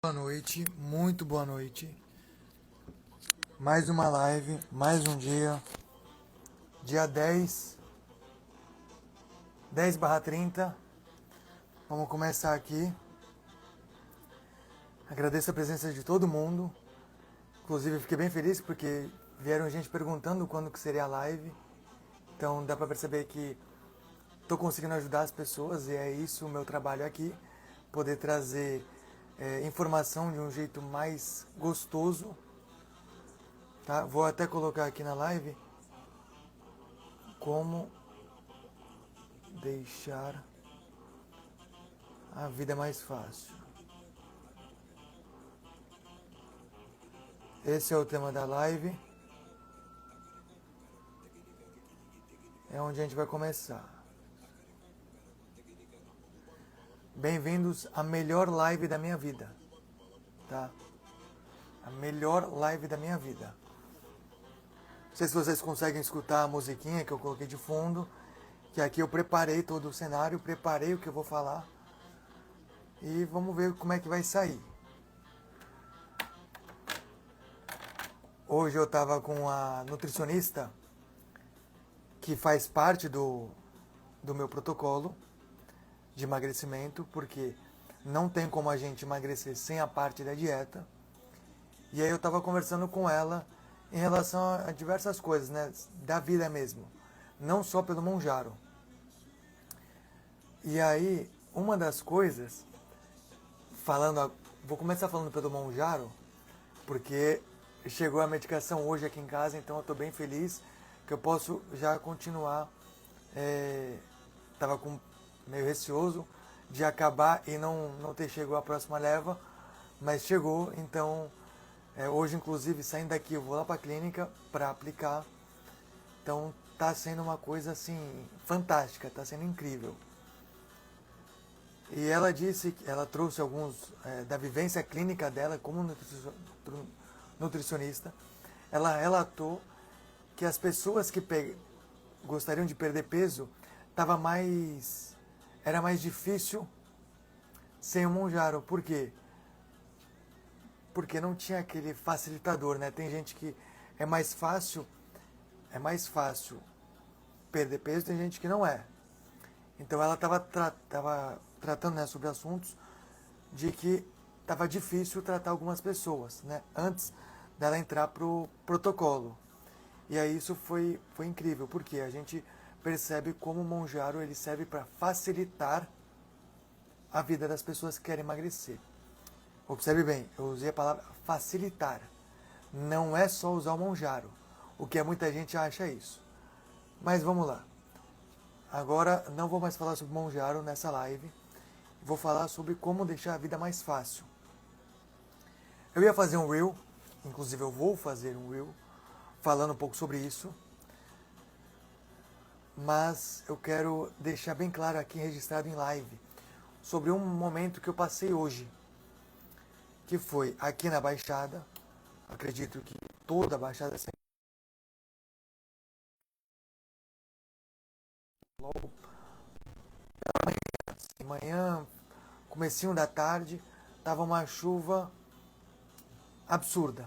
Boa noite, muito boa noite. Mais uma live, mais um dia 10/30. Vamos começar aqui. Agradeço a presença de todo mundo. Inclusive, fiquei bem feliz porque vieram gente perguntando quando que seria a live. Então, dá para perceber que estou conseguindo ajudar as pessoas e é isso o meu trabalho aqui. Poder trazer informação de um jeito mais gostoso. Tá? Vou até colocar aqui na live como deixar a vida mais fácil. Esse é o tema da live. É onde a gente vai começar. Bem-vindos à melhor live da minha vida. Tá? A melhor live da minha vida. Não sei se vocês conseguem escutar a musiquinha que eu coloquei de fundo. Que aqui eu preparei todo o cenário, preparei o que eu vou falar. E vamos ver como é que vai sair. Hoje eu estava com a nutricionista que faz parte do meu protocolo de emagrecimento, porque não tem como a gente emagrecer sem a parte da dieta. E aí eu estava conversando com ela em relação a diversas coisas, né, da vida mesmo, não só pelo Monjaro. E aí, uma das coisas, vou começar falando pelo Monjaro, porque chegou a medicação hoje aqui em casa, então eu estou bem feliz que eu posso já continuar. Estava meio receoso de acabar e não ter chegado a próxima leva, mas chegou, então hoje inclusive saindo daqui eu vou lá para a clínica para aplicar, então tá sendo uma coisa assim fantástica, tá sendo incrível. E ela disse que ela trouxe alguns da vivência clínica dela como nutricionista. Ela relatou que as pessoas que gostariam de perder peso era mais difícil sem o Monjaro. Por quê? Porque não tinha aquele facilitador, né? Tem gente que é mais fácil perder peso, tem gente que não é. Então ela estava tratando, né, sobre assuntos de que estava difícil tratar algumas pessoas, né, antes dela entrar pro protocolo. E aí isso foi incrível, porque a gente percebe como o Monjaro ele serve para facilitar a vida das pessoas que querem emagrecer. Observe bem, eu usei a palavra facilitar. Não é só usar o Monjaro, o que muita gente acha isso. Mas vamos lá. Agora não vou mais falar sobre Monjaro nessa live. Vou falar sobre como deixar a vida mais fácil. Eu ia fazer um reel, inclusive eu vou fazer um reel, falando um pouco sobre isso. Mas eu quero deixar bem claro aqui, registrado em live, sobre um momento que eu passei hoje, que foi aqui na Baixada. Acredito que toda a Baixada logo de manhã, comecinho da tarde, tava uma chuva absurda.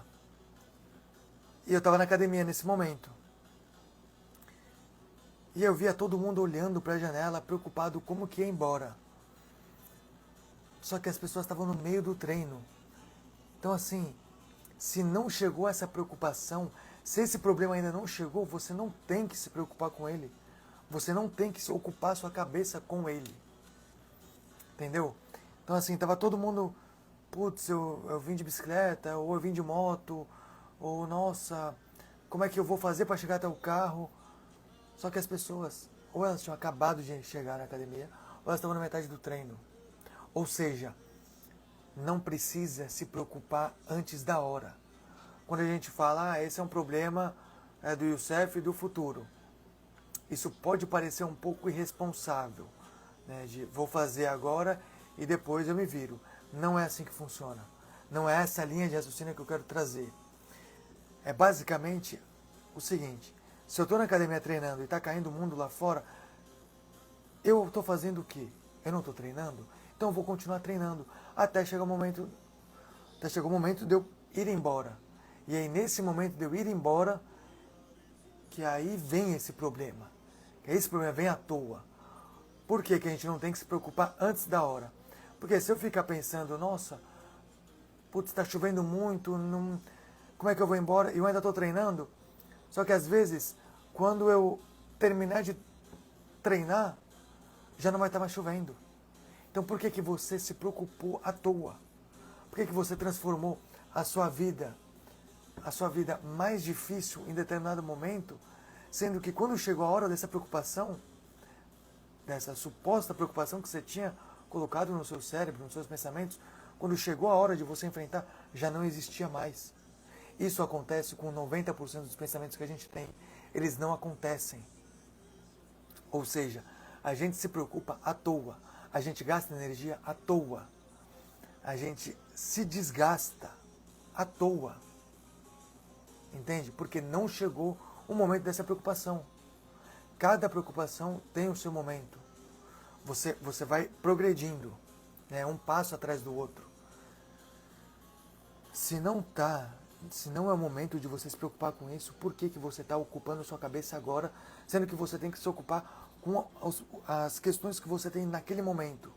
E eu estava na academia nesse momento. E eu via todo mundo olhando para a janela, preocupado como que ia embora. Só que as pessoas estavam no meio do treino. Então assim, se não chegou essa preocupação, se esse problema ainda não chegou, você não tem que se preocupar com ele. Você não tem que ocupar sua cabeça com ele. Entendeu? Então assim, tava todo mundo, putz, eu vim de bicicleta, ou eu vim de moto, ou nossa, como é que eu vou fazer para chegar até o carro? Só que as pessoas, ou elas tinham acabado de chegar na academia, ou elas estavam na metade do treino. Ou seja, não precisa se preocupar antes da hora. Quando a gente fala, esse é um problema do Youssef e do futuro. Isso pode parecer um pouco irresponsável, né, de vou fazer agora e depois eu me viro. Não é assim que funciona. Não é essa linha de raciocínio que eu quero trazer. É basicamente o seguinte: se eu estou na academia treinando e está caindo o mundo lá fora, eu estou fazendo o quê? Eu não estou treinando? Então eu vou continuar treinando até chegar o momento Então chegou o momento de eu ir embora. E aí nesse momento de eu ir embora, que aí vem esse problema. Que esse problema vem à toa. Por que que a gente não tem que se preocupar antes da hora? Porque se eu ficar pensando, nossa, putz, está chovendo muito, não, como é que eu vou embora? E eu ainda estou treinando. Só que às vezes, quando eu terminar de treinar, já não vai estar mais chovendo. Então por que que você se preocupou à toa? Por que que você transformou a sua vida mais difícil em determinado momento, sendo que quando chegou a hora dessa preocupação, dessa suposta preocupação que você tinha colocado no seu cérebro, nos seus pensamentos, quando chegou a hora de você enfrentar, já não existia mais. Isso acontece com 90% dos pensamentos que a gente tem. Eles não acontecem. Ou seja, a gente se preocupa à toa, a gente gasta energia à toa, a gente se desgasta à toa. Entende? Porque não chegou o momento dessa preocupação. Cada preocupação tem o seu momento. Você vai progredindo, né, um passo atrás do outro. Se não é o momento de você se preocupar com isso, por que que você está ocupando sua cabeça agora, sendo que você tem que se ocupar com as questões que você tem naquele momento?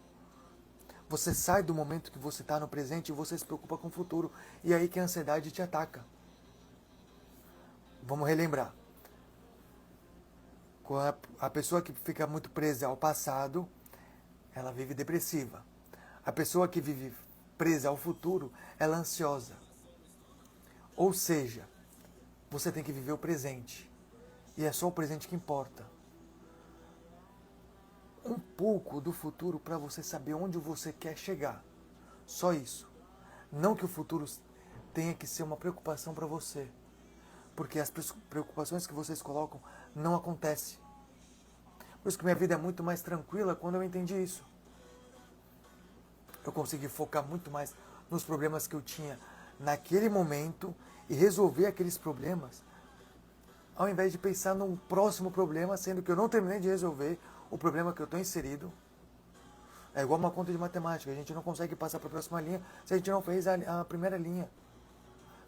Você sai do momento que você está no presente e você se preocupa com o futuro, e é aí que a ansiedade te ataca. Vamos relembrar. A pessoa que fica muito presa ao passado, ela vive depressiva. A pessoa que vive presa ao futuro, ela é ansiosa. Ou seja, você tem que viver o presente. E é só o presente que importa. Um pouco do futuro para você saber onde você quer chegar. Só isso. Não que o futuro tenha que ser uma preocupação para você. Porque as preocupações que vocês colocam não acontecem. Por isso que minha vida é muito mais tranquila quando eu entendi isso. Eu consegui focar muito mais nos problemas que eu tinha naquele momento e resolver aqueles problemas, ao invés de pensar num próximo problema, sendo que eu não terminei de resolver o problema que eu estou inserido. É igual uma conta de matemática, a gente não consegue passar para a próxima linha se a gente não fez a primeira linha.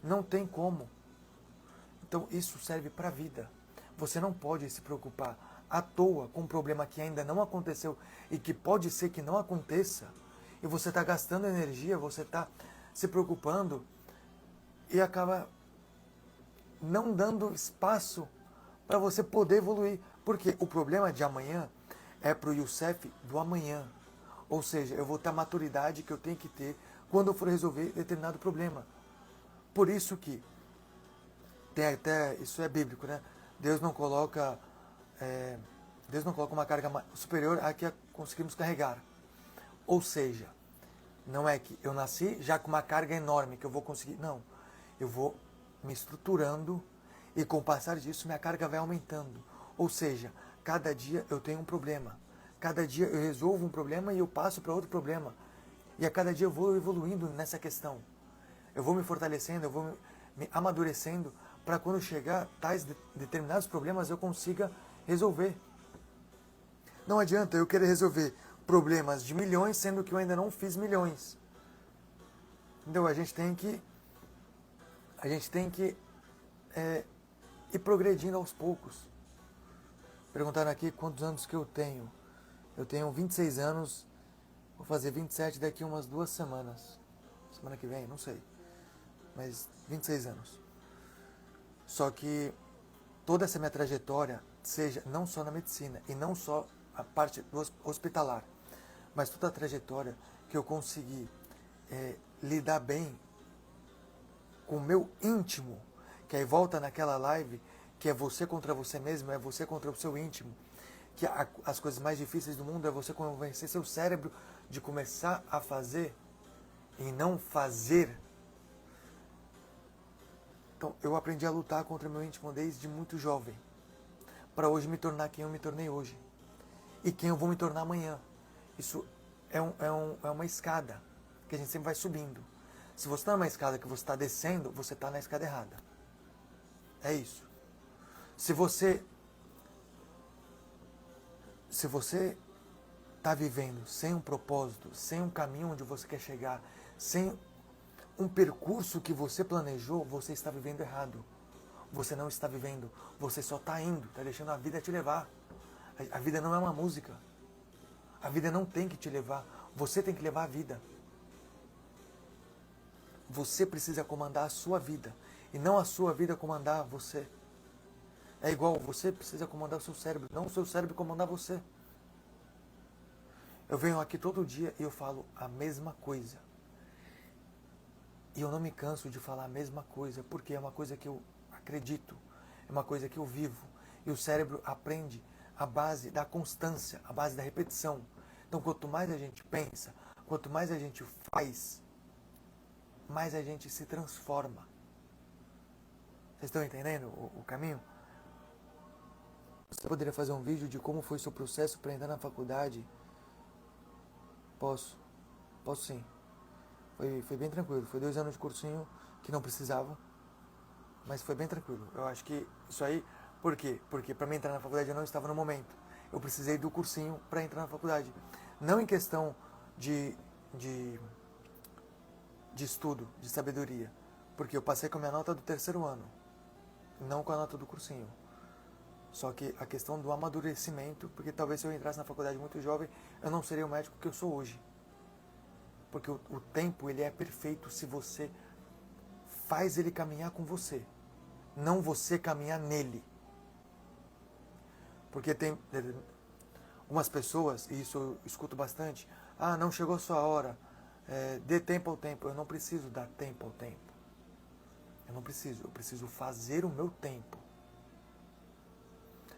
Não tem como. Então isso serve para a vida. Você não pode se preocupar à toa com um problema que ainda não aconteceu e que pode ser que não aconteça. E você está gastando energia, você está se preocupando e acaba não dando espaço para você poder evoluir. Porque o problema de amanhã é para o Youssef do amanhã. Ou seja, eu vou ter a maturidade que eu tenho que ter quando eu for resolver determinado problema. Por isso que, isso é bíblico, né? Deus não coloca uma carga superior à que conseguimos carregar. Ou seja, não é que eu nasci já com uma carga enorme que eu vou conseguir. Não, eu vou me estruturando e com o passar disso minha carga vai aumentando. Ou seja, cada dia eu tenho um problema. Cada dia eu resolvo um problema e eu passo para outro problema. E a cada dia eu vou evoluindo nessa questão. Eu vou me fortalecendo, eu vou me amadurecendo para quando chegar tais determinados problemas eu consiga resolver. Não adianta eu querer resolver problemas de milhões, sendo que eu ainda não fiz milhões. Entendeu? A gente tem que ir progredindo aos poucos. Perguntaram aqui quantos anos que eu tenho. Eu tenho 26 anos, vou fazer 27 daqui umas 2 semanas. Semana que vem, não sei. Mas 26 anos. Só que toda essa minha trajetória, seja não só na medicina e não só a parte hospitalar, mas toda a trajetória que eu consegui lidar bem com o meu íntimo, que aí volta naquela live, que é você contra você mesmo, é você contra o seu íntimo, que as coisas mais difíceis do mundo é você convencer seu cérebro de começar a fazer e não fazer. Então eu aprendi a lutar contra o meu íntimo desde muito jovem, para hoje me tornar quem eu me tornei hoje e quem eu vou me tornar amanhã. Isso é uma escada que a gente sempre vai subindo. Se você está numa escada que você está descendo, você está na escada errada. É isso. Se você está vivendo sem um propósito, sem um caminho onde você quer chegar, sem um percurso que você planejou, você está vivendo errado. Você não está vivendo, você só está indo, está deixando a vida te levar. A vida não é uma música. A vida não tem que te levar, você tem que levar a vida. Você precisa comandar a sua vida e não a sua vida comandar você. É igual, você precisa comandar o seu cérebro, não o seu cérebro comandar você. Eu venho aqui todo dia e eu falo a mesma coisa. E eu não me canso de falar a mesma coisa, porque é uma coisa que eu acredito, é uma coisa que eu vivo. E o cérebro aprende a base da constância, a base da repetição. Então, quanto mais a gente pensa, quanto mais a gente faz, mais a gente se transforma. Vocês estão entendendo o caminho? Você poderia fazer um vídeo de como foi seu processo para entrar na faculdade? Posso sim. Foi bem tranquilo. Foi 2 anos de cursinho que não precisava, mas foi bem tranquilo. Eu acho que isso aí... Por quê? Porque para mim entrar na faculdade eu não estava no momento. Eu precisei do cursinho para entrar na faculdade. Não em questão de estudo, de sabedoria. Porque eu passei com a minha nota do 3º ano, não com a nota do cursinho. Só que a questão do amadurecimento, porque talvez se eu entrasse na faculdade muito jovem, eu não seria o médico que eu sou hoje. Porque o tempo, ele é perfeito se você faz ele caminhar com você, não você caminhar nele. Porque tem algumas pessoas, e isso eu escuto bastante, não chegou a sua hora, dê tempo ao tempo. Eu não preciso dar tempo ao tempo. Eu preciso fazer o meu tempo.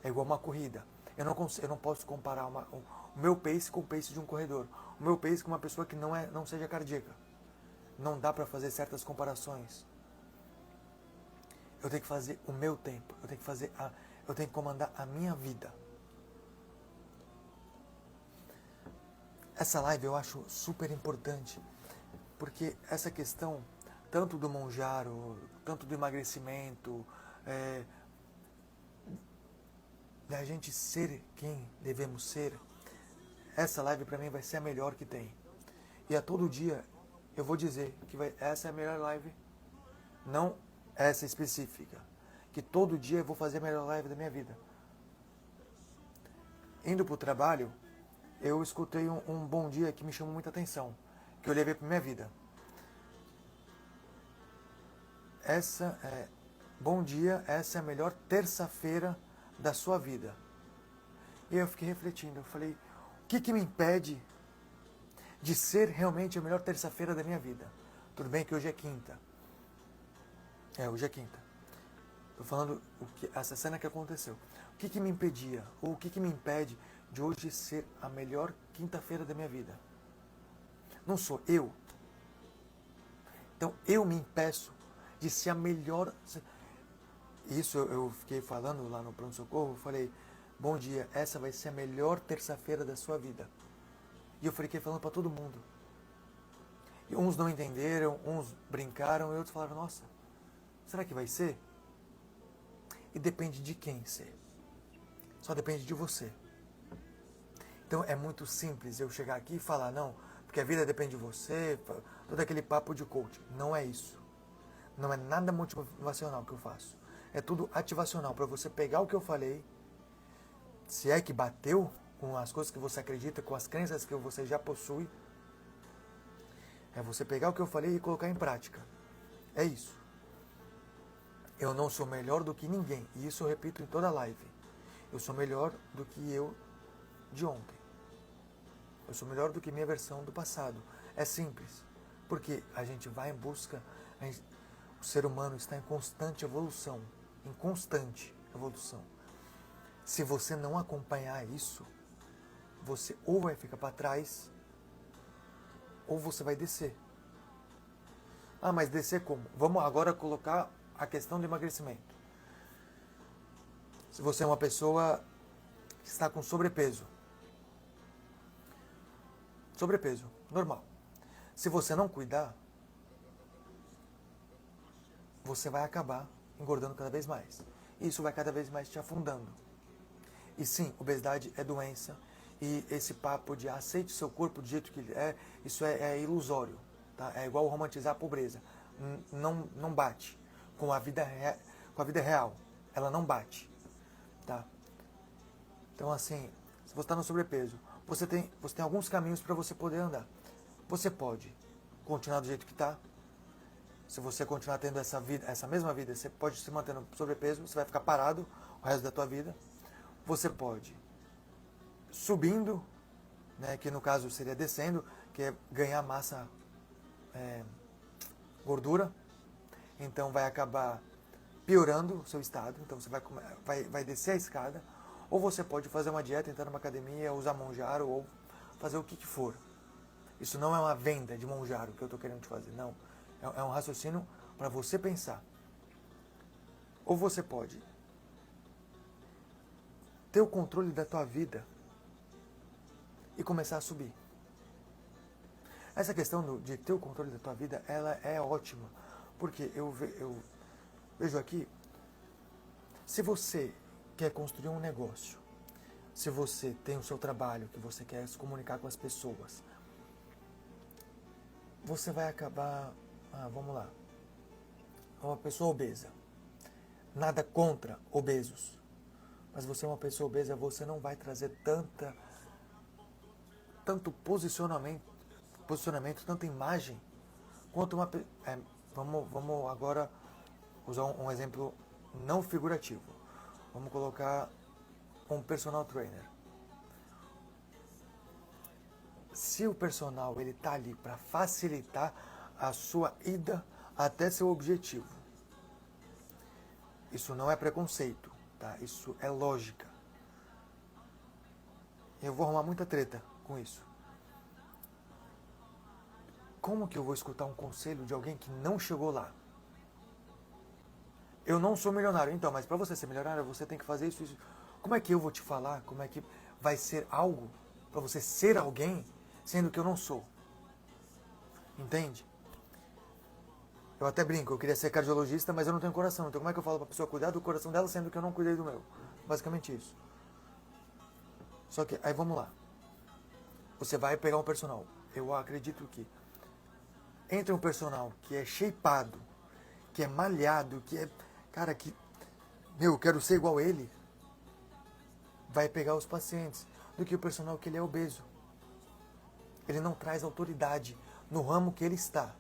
É igual uma corrida. Eu não posso comparar o meu pace com o pace de um corredor. O meu pace com uma pessoa que não seja cardíaca. Não dá para fazer certas comparações. Eu tenho que fazer o meu tempo. Eu tenho que comandar a minha vida. Essa live eu acho super importante, porque essa questão, tanto do Monjaro, tanto do emagrecimento, da gente ser quem devemos ser, essa live para mim vai ser a melhor que tem. E a todo dia eu vou dizer que essa é a melhor live, não essa específica, que todo dia eu vou fazer a melhor live da minha vida. Indo para o trabalho, eu escutei um bom dia que me chamou muita atenção, que eu levei para minha vida. Bom dia, essa é a melhor terça-feira da sua vida. E eu fiquei refletindo, eu falei, o que me impede de ser realmente a melhor terça-feira da minha vida? Tudo bem que hoje é quinta. Hoje é quinta. Estou falando essa cena que aconteceu. O que me impedia, ou o que me impede de hoje ser a melhor quinta-feira da minha vida? Não sou eu. Então eu me impeço de ser a melhor... Isso eu fiquei falando lá no pronto-socorro, eu falei, bom dia, essa vai ser a melhor terça-feira da sua vida. E eu fiquei falando para todo mundo. E uns não entenderam, uns brincaram, e outros falaram, nossa, será que vai ser? E depende de quem ser. Só depende de você. Então é muito simples eu chegar aqui e falar, não, porque a vida depende de você, todo aquele papo de coach. Não é isso. Não é nada motivacional que eu faço. É tudo ativacional, para você pegar o que eu falei, se é que bateu com as coisas que você acredita, com as crenças que você já possui, é você pegar o que eu falei e colocar em prática. É isso. Eu não sou melhor do que ninguém, e isso eu repito em toda live. Eu sou melhor do que eu de ontem. Eu sou melhor do que minha versão do passado. É simples, porque a gente vai em busca, o ser humano está em constante evolução. Em constante evolução. Se você não acompanhar isso, você ou vai ficar para trás, ou você vai descer. Mas descer como? Vamos agora colocar a questão do emagrecimento. Se você é uma pessoa que está com sobrepeso, normal. Se você não cuidar, você vai acabar engordando cada vez mais. Isso vai cada vez mais te afundando. E sim, obesidade é doença. E esse papo de aceite seu corpo do jeito que ele é, isso é ilusório. Tá? É igual romantizar a pobreza. Não bate com a vida real. Ela não bate. Tá? Então, assim, se você está no sobrepeso, você tem alguns caminhos para você poder andar. Você pode continuar do jeito que está. Se você continuar tendo essa mesma vida, você pode se manter no sobrepeso, você vai ficar parado o resto da tua vida. Você pode subindo, né, que no caso seria descendo, que é ganhar massa, gordura. Então vai acabar piorando o seu estado, então você vai descer a escada. Ou você pode fazer uma dieta, entrar numa academia, usar Monjaro, ou fazer o que for. Isso não é uma venda de Monjaro que eu estou querendo te fazer, não. É um raciocínio para você pensar. Ou você pode ter o controle da tua vida e começar a subir. Essa questão de ter o controle da tua vida, ela é ótima. Porque eu vejo aqui, se você quer construir um negócio, se você tem o seu trabalho, que você quer se comunicar com as pessoas, você vai acabar, vamos lá, uma pessoa obesa. Nada contra obesos. Mas você é uma pessoa obesa, você não vai trazer tanto posicionamento, tanta imagem, quanto uma... vamos agora usar um exemplo não figurativo. Vamos colocar um personal trainer. Se o personal ele tá ali para facilitar a sua ida até seu objetivo, isso não é preconceito, tá? Isso é lógica. Eu vou arrumar muita treta com isso. Como que eu vou escutar um conselho de alguém que não chegou lá? Eu não sou milionário, então, mas para você ser milionário, você tem que fazer isso, isso. Como é que eu vou te falar? Como é que vai ser algo para você ser alguém, sendo que eu não sou? Entende? Eu até brinco, eu queria ser cardiologista, mas eu não tenho coração. Então como é que eu falo para a pessoa cuidar do coração dela, sendo que eu não cuidei do meu? Basicamente isso. Só que, aí vamos lá. Você vai pegar um personal. Eu acredito que entre um personal que é shapeado, que é malhado, que é... Cara, que... eu quero ser igual a ele. Vai pegar os pacientes. Do que o personal que ele é obeso. Ele não traz autoridade no ramo que ele está.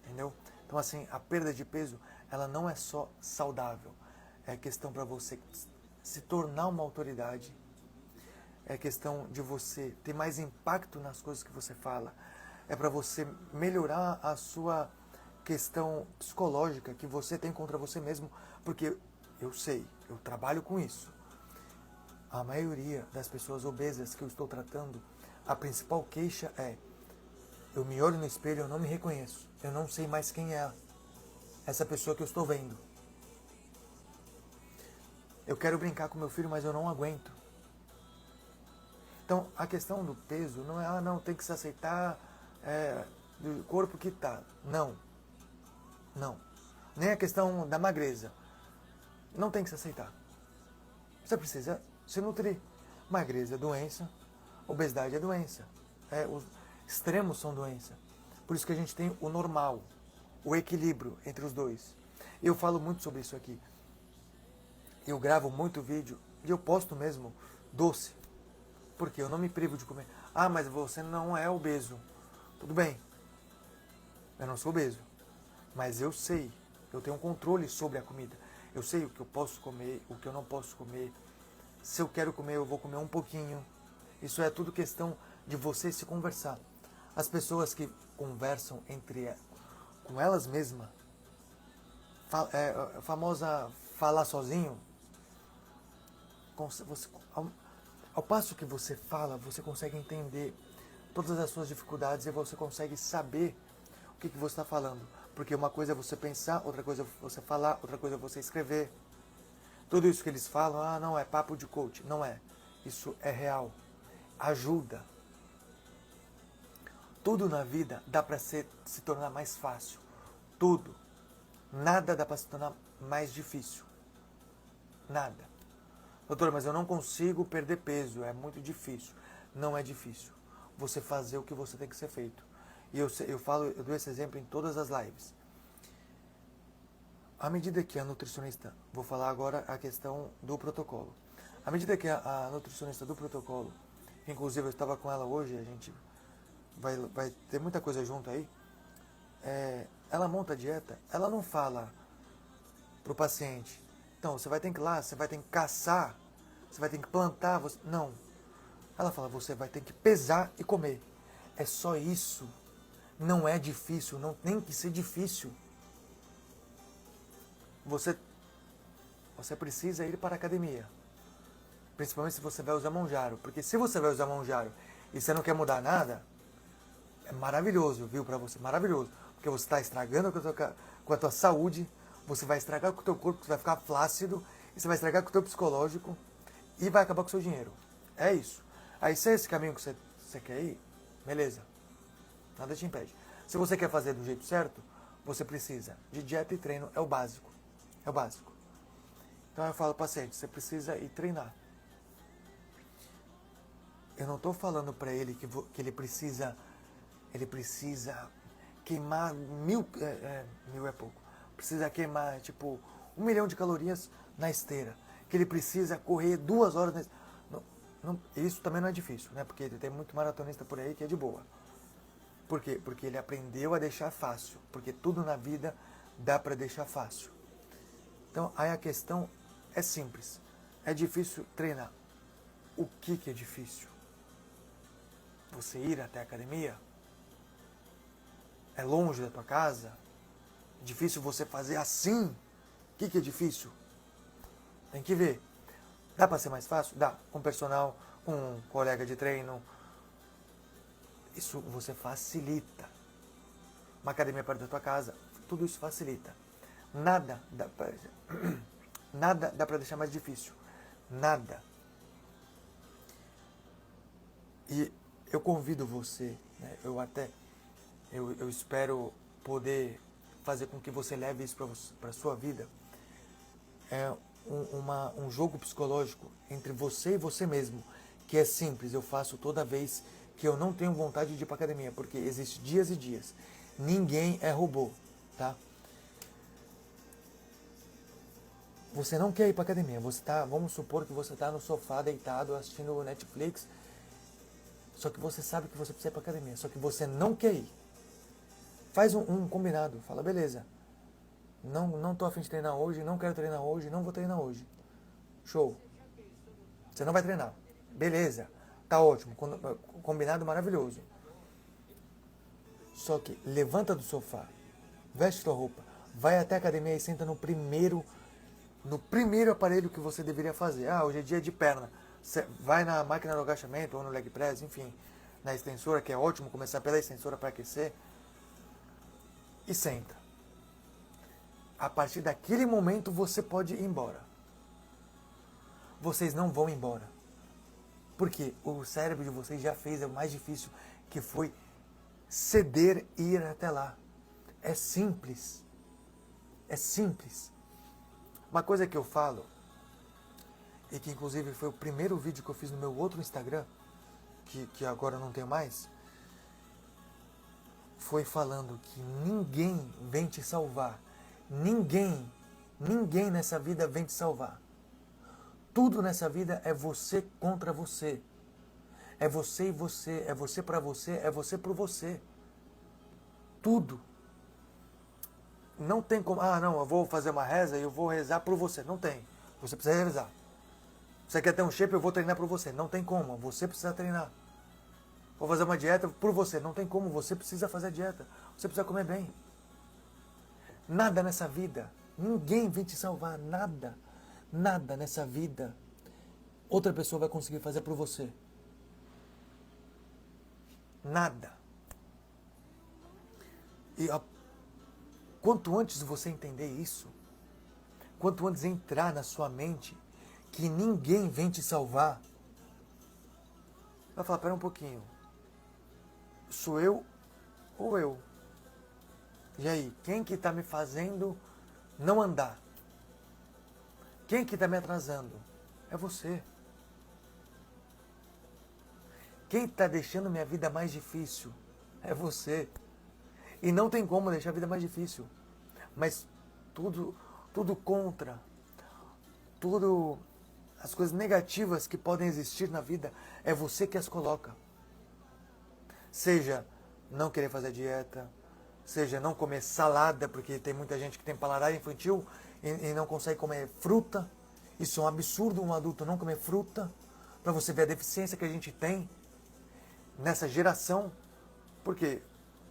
Entendeu? Então, assim, a perda de peso, ela não é só saudável. É questão para você se tornar uma autoridade. É questão de você ter mais impacto nas coisas que você fala. É para você melhorar a sua questão psicológica que você tem contra você mesmo. Porque eu sei, eu trabalho com isso. A maioria das pessoas obesas que eu estou tratando, a principal queixa é: eu me olho no espelho, eu não me reconheço. Eu não sei mais quem é essa pessoa que eu estou vendo. Eu quero brincar com meu filho, mas eu não aguento. Então, a questão do peso não é, não, tem que se aceitar do corpo que está. Não. Não. Nem a questão da magreza. Não tem que se aceitar. Você precisa se nutrir. Magreza é doença, obesidade é doença. Os extremos são doença. Por isso que a gente tem o normal, o equilíbrio entre os dois. Eu falo muito sobre isso aqui. Eu gravo muito vídeo e eu posto mesmo doce. Porque eu não me privo de comer. Ah, mas você não é obeso. Tudo bem. Eu não sou obeso. Mas eu sei. Eu tenho um controle sobre a comida. Eu sei o que eu posso comer, o que eu não posso comer. Se eu quero comer, eu vou comer um pouquinho. Isso é tudo questão de você se conversar. As pessoas que conversam com elas mesmas, a famosa falar sozinho, ao passo que você fala, você consegue entender todas as suas dificuldades e você consegue saber o que você está falando. Porque uma coisa é você pensar, outra coisa é você falar, outra coisa é você escrever. Tudo isso que eles falam, não, é papo de coach. Não é. Isso é real. Ajuda. Tudo na vida dá para se tornar mais fácil. Tudo. Nada dá para se tornar mais difícil. Nada. Doutora, mas eu não consigo perder peso, é muito difícil. Não é difícil. Você fazer o que você tem que ser feito. E eu dou esse exemplo em todas as lives. À medida que a nutricionista, vou falar agora a questão do protocolo. À medida que a nutricionista do protocolo, inclusive eu estava com ela hoje, a gente vai ter muita coisa junto aí, ela monta a dieta, ela não fala pro paciente, então você vai ter que ir lá, você vai ter que caçar, você vai ter que plantar, não. Ela fala, você vai ter que pesar e comer. É só isso. Não é difícil, não tem que ser difícil. Você precisa ir para a academia. Principalmente se você vai usar Monjaro. Porque se você vai usar Monjaro e você não quer mudar nada, é maravilhoso, viu, para você. Maravilhoso. Porque você está estragando com a tua saúde, você vai estragar com o teu corpo, você vai ficar flácido, e você vai estragar com o teu psicológico e vai acabar com o seu dinheiro. É isso. Aí se é esse caminho que você quer ir, beleza. Nada te impede. Se você quer fazer do jeito certo, você precisa de dieta e treino, é o básico. É o básico. Então eu falo ao paciente, você precisa ir treinar. Eu não estou falando para ele que ele precisa queimar mil é pouco. Precisa queimar, tipo, 1 milhão de calorias na esteira. Que ele precisa correr 2 horas na esteira. Isso também não é difícil, né? Porque tem muito maratonista por aí que é de boa. Por quê? Porque ele aprendeu a deixar fácil. Porque tudo na vida dá para deixar fácil. Então, aí a questão é simples. É difícil treinar. O que é difícil? Você ir até a academia? É longe da tua casa? É difícil você fazer assim? O que é difícil? Tem que ver. Dá para ser mais fácil? Dá. Com personal, com um colega de treino. Isso você facilita. Uma academia perto da tua casa, tudo isso facilita. Nada dá para deixar mais difícil. Nada. E eu convido você, né, eu espero poder fazer com que você leve isso para a sua vida. É um jogo psicológico entre você e você mesmo, que é simples, eu faço toda vez que eu não tenho vontade de ir para academia, porque existe dias e dias. Ninguém é robô, tá? Você não quer ir para academia, vamos supor que você está no sofá deitado assistindo o Netflix, só que você sabe que você precisa ir para academia, só que você não quer ir. Faz um combinado, fala, beleza, não tô a fim de treinar hoje, não quero treinar hoje, não vou treinar hoje. Show. Você não vai treinar. Beleza, tá ótimo, combinado maravilhoso. Só que levanta do sofá, veste tua roupa, vai até a academia e senta no primeiro aparelho que você deveria fazer. Ah, hoje é dia de perna. Você vai na máquina do agachamento ou no leg press, enfim, na extensora, que é ótimo começar pela extensora para aquecer, e senta. A partir daquele momento você pode ir embora. Vocês não vão embora. Porque o cérebro de vocês já fez o mais difícil, que foi ceder e ir até lá. É simples. É simples. Uma coisa que eu falo, e que inclusive foi o primeiro vídeo que eu fiz no meu outro Instagram, que agora não tenho mais, foi falando que ninguém vem te salvar. Ninguém nessa vida vem te salvar. Tudo nessa vida é você contra você. É você e você, é você pra você, é você por você. Tudo. Não tem como, não, eu vou fazer uma reza e eu vou rezar por você. Não tem. Você precisa rezar. Você quer ter um shape, eu vou treinar por você. Não tem como, você precisa treinar. Vou fazer uma dieta por você. Não tem como, você precisa fazer a dieta. Você precisa comer bem. Nada nessa vida, ninguém vem te salvar, nada. Nada nessa vida outra pessoa vai conseguir fazer por você. Nada. E quanto antes você entender isso, quanto antes entrar na sua mente que ninguém vem te salvar, vai falar, pera um pouquinho, sou eu ou eu? E aí, quem que está me fazendo não andar? Quem que está me atrasando? É você. Quem está deixando minha vida mais difícil? É você. E não tem como deixar a vida mais difícil. Mas tudo contra, tudo as coisas negativas que podem existir na vida, é você que as coloca. Seja não querer fazer dieta, seja não comer salada, porque tem muita gente que tem paladar infantil e não consegue comer fruta. Isso é um absurdo, um adulto não comer fruta, para você ver a deficiência que a gente tem nessa geração. Porque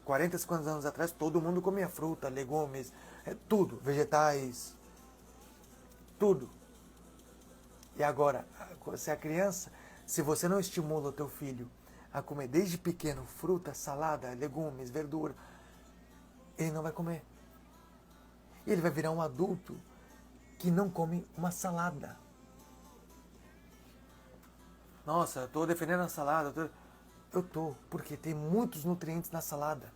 40, 50 anos atrás todo mundo comia fruta, legumes, tudo, vegetais, tudo. E agora, se a criança, se você não estimula o teu filho a comer desde pequeno fruta, salada, legumes, verdura, ele não vai comer. E ele vai virar um adulto que não come uma salada. Nossa, eu estou defendendo a salada. Eu estou, porque tem muitos nutrientes na salada,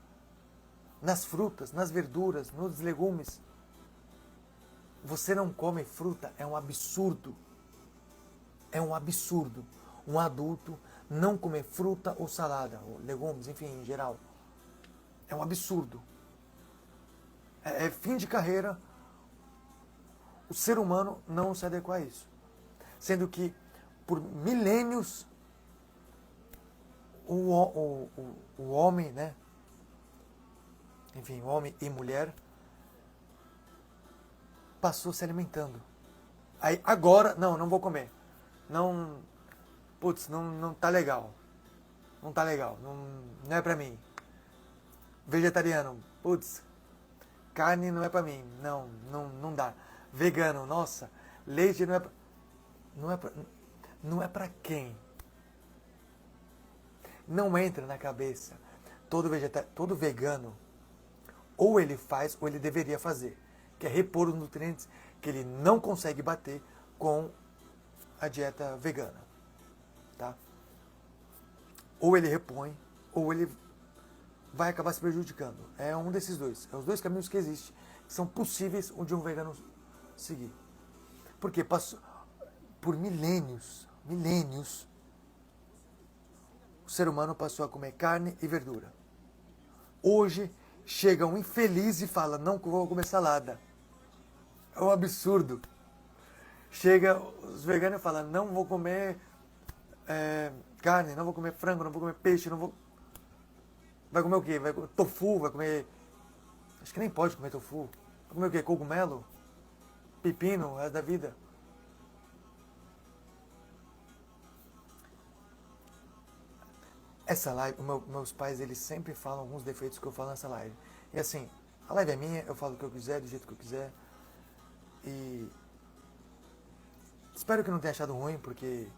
nas frutas, nas verduras, nos legumes. Você não come fruta, é um absurdo. É um absurdo um adulto não comer fruta ou salada, ou legumes, enfim, em geral. É um absurdo. É fim de carreira o ser humano não se adequar a isso. Sendo que, por milênios, o homem, né? Enfim, homem e mulher, passou se alimentando. Aí agora, não vou comer. Não, putz, não tá legal. Não tá legal, não é pra mim. Vegetariano, putz, carne não é pra mim. Não dá. Vegano, nossa, leite não é pra quem? Não entra na cabeça. Todo vegano, ou ele faz, ou ele deveria fazer, que é repor os nutrientes que ele não consegue bater com a dieta vegana, tá? Ou ele repõe, ou ele vai acabar se prejudicando. É um desses dois. É os dois caminhos que existem, que são possíveis de um vegano seguir. Porque passou por milênios, o ser humano passou a comer carne e verdura. Hoje chega um infeliz e fala, não vou comer salada. É um absurdo. Chega os veganos e falam, não vou comer carne, não vou comer frango, não vou comer peixe, não vou... Vai comer o quê? Vai comer tofu, vai comer... Acho que nem pode comer tofu. Vai comer o quê? Cogumelo? Pepino, o resto da vida? Essa live, meus pais, eles sempre falam alguns defeitos que eu falo nessa live. E assim, a live é minha, eu falo o que eu quiser, do jeito que eu quiser. E espero que não tenha achado ruim, porque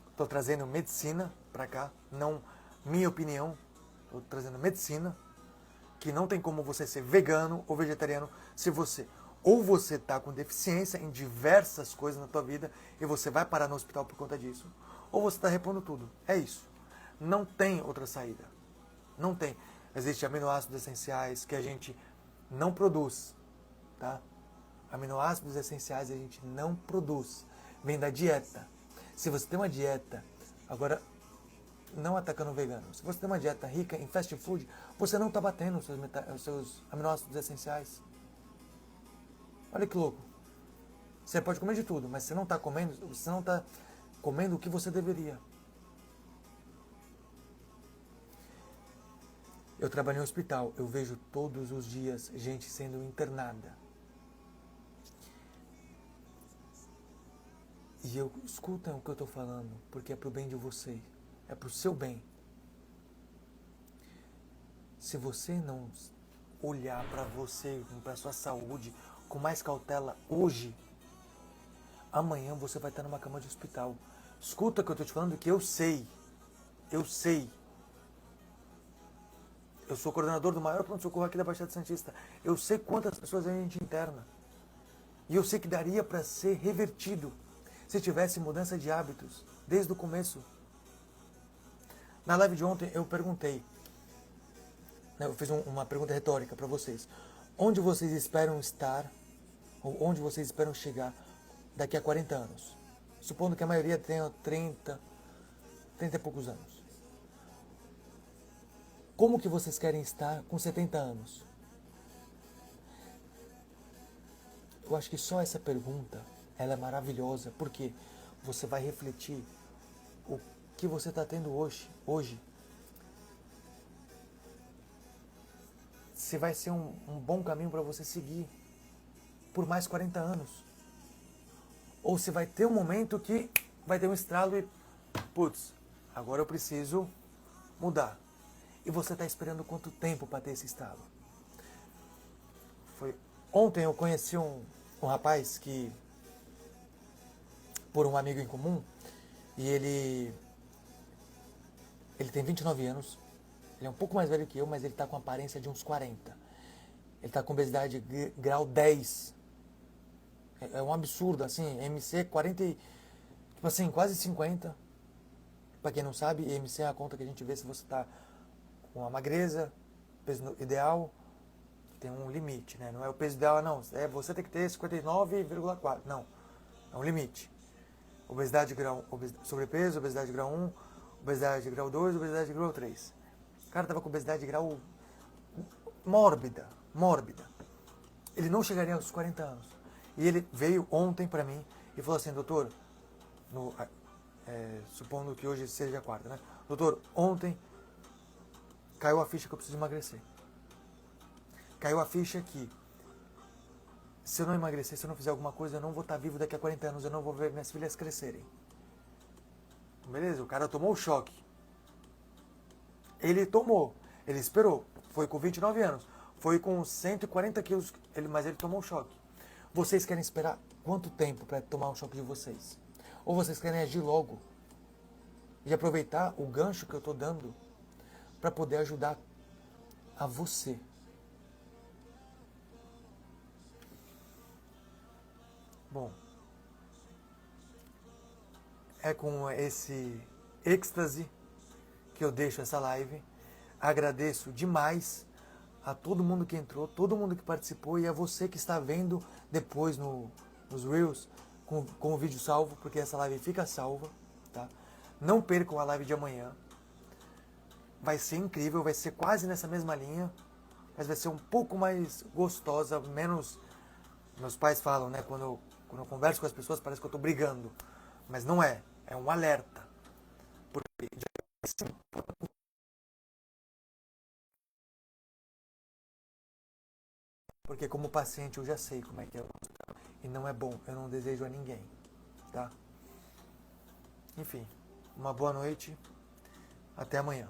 estou trazendo medicina para cá, não minha opinião. Estou trazendo medicina, que não tem como você ser vegano ou vegetariano se você... Ou você está com deficiência em diversas coisas na tua vida e você vai parar no hospital por conta disso. Ou você está repondo tudo. É isso. Não tem outra saída. Não tem. Existem aminoácidos essenciais que a gente não produz. Tá? Aminoácidos essenciais a gente não produz. Vem da dieta. Se você tem uma dieta, agora não atacando o vegano, se você tem uma dieta rica em fast food, você não está batendo os seus aminoácidos essenciais. Olha que louco. Você pode comer de tudo, mas você não está comendo o que você deveria. Eu trabalho em um hospital, eu vejo todos os dias gente sendo internada. E escutem o que eu estou falando, porque é para o bem de vocês, é para o seu bem. Se você não olhar para você, para a sua saúde, com mais cautela hoje, amanhã você vai estar numa cama de hospital. Escuta o que eu estou te falando, que eu sei. Eu sou coordenador do maior pronto-socorro aqui da Baixada Santista. Eu sei quantas pessoas a gente interna. E eu sei que daria para ser revertido se tivesse mudança de hábitos desde o começo. Na live de ontem eu perguntei, eu fiz uma pergunta retórica para vocês. Onde vocês esperam estar, ou onde vocês esperam chegar daqui a 40 anos? Supondo que a maioria tenha 30 e poucos anos. Como que vocês querem estar com 70 anos? Eu acho que só essa pergunta, ela é maravilhosa, porque você vai refletir o que você está tendo hoje, se vai ser um bom caminho para você seguir por mais 40 anos. Ou se vai ter um momento que vai ter um estralo e, putz, agora eu preciso mudar. E você está esperando quanto tempo para ter esse estalo? Ontem eu conheci um rapaz que, por um amigo em comum, e ele tem 29 anos, ele é um pouco mais velho que eu, mas ele está com a aparência de uns 40. Ele está com obesidade grau 10. É um absurdo, assim, MC 40, tipo assim, quase 50. Para quem não sabe, MC é a conta que a gente vê se você está com a magreza, peso ideal, tem um limite, né? Não é o peso ideal, não. É, você tem que ter 59,4. Não, é um limite. Obesidade grau, sobrepeso, obesidade grau 1, obesidade grau 2, obesidade grau 3. O cara tava com obesidade grau mórbida. Ele não chegaria aos 40 anos. E ele veio ontem para mim e falou assim, doutor, supondo que hoje seja a quarta, né? Doutor, ontem caiu a ficha que eu preciso emagrecer. Caiu a ficha que se eu não emagrecer, se eu não fizer alguma coisa, eu não vou estar vivo daqui a 40 anos, eu não vou ver minhas filhas crescerem. Beleza, o cara tomou o choque. Ele esperou, foi com 29 anos, foi com 140 quilos, mas ele tomou o choque. Vocês querem esperar quanto tempo para tomar o choque de vocês? Ou vocês querem agir logo e aproveitar o gancho que eu estou dando para poder ajudar a você? Bom, é com esse êxtase que eu deixo essa live. Agradeço demais a todo mundo que entrou, todo mundo que participou e a você que está vendo depois nos Reels com o vídeo salvo, porque essa live fica salva, tá? Não percam a live de amanhã. Vai ser incrível, vai ser quase nessa mesma linha, mas vai ser um pouco mais gostosa, menos... Meus pais falam, né, quando eu converso com as pessoas parece que eu estou brigando, mas não é, é um alerta. Porque como paciente eu já sei como é que é. E não é bom, eu não desejo a ninguém, tá? Enfim, uma boa noite, até amanhã.